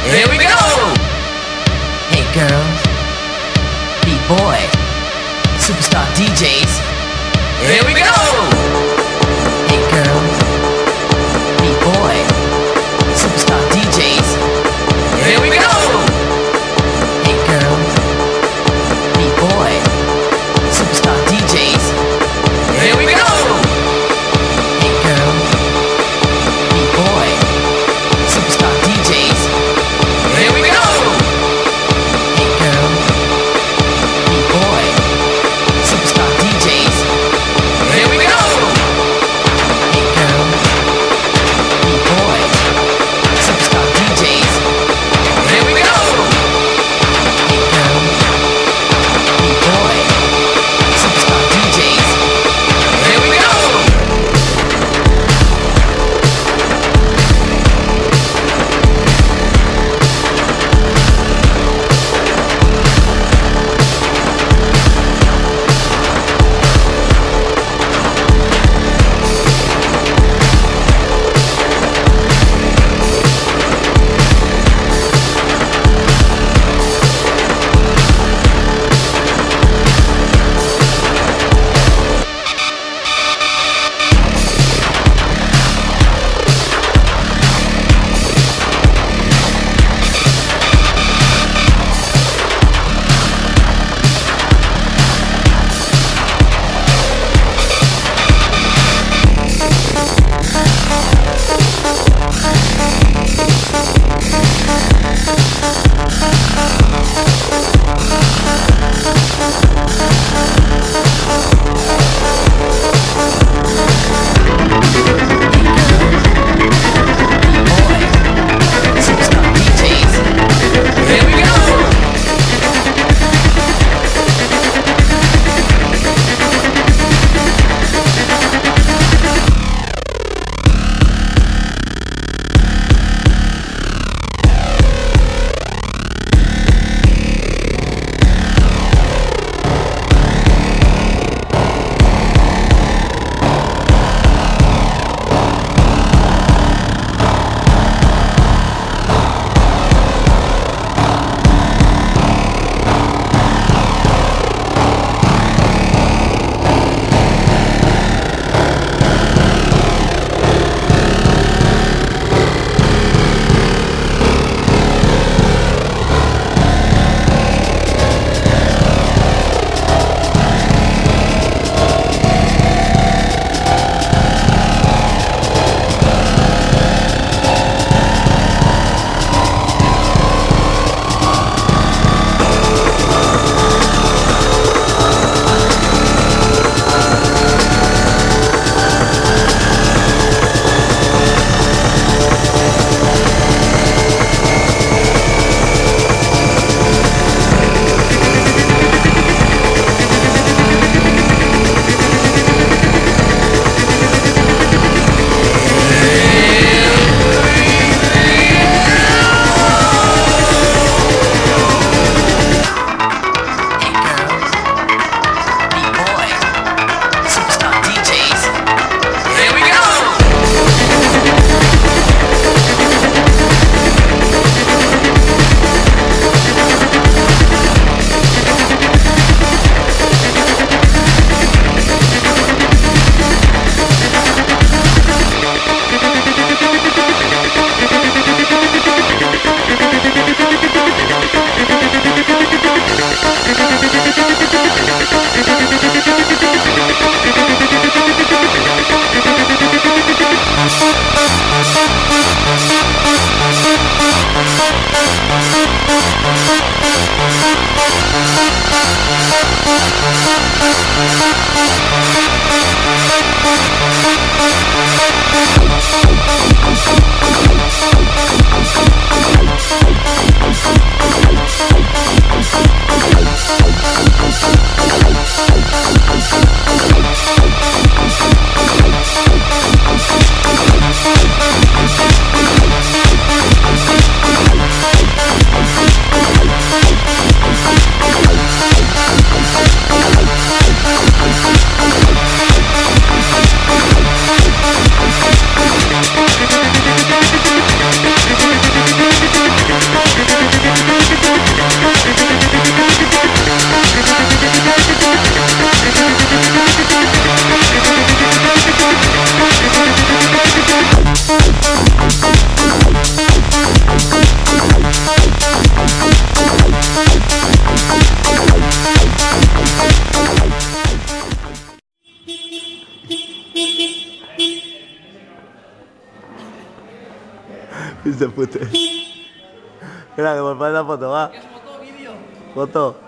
Here we go! Hey girls, B-boy, superstar DJs. Here we go! Hey girls, B-boy, superstar DJs. Here we go! Hey girls, B-boy, superstar DJs. Here we go! Hey girls, B-boy, superstar DJs. Here we go! Hey girls, B-boy, superstar DJs. Here we go! Hey girls, B-boy, superstar DJs. Here we go! Hey girls, B-boy, superstar DJs. Here we go! Pinche puto. Espera, que por poner la foto, va. Foto.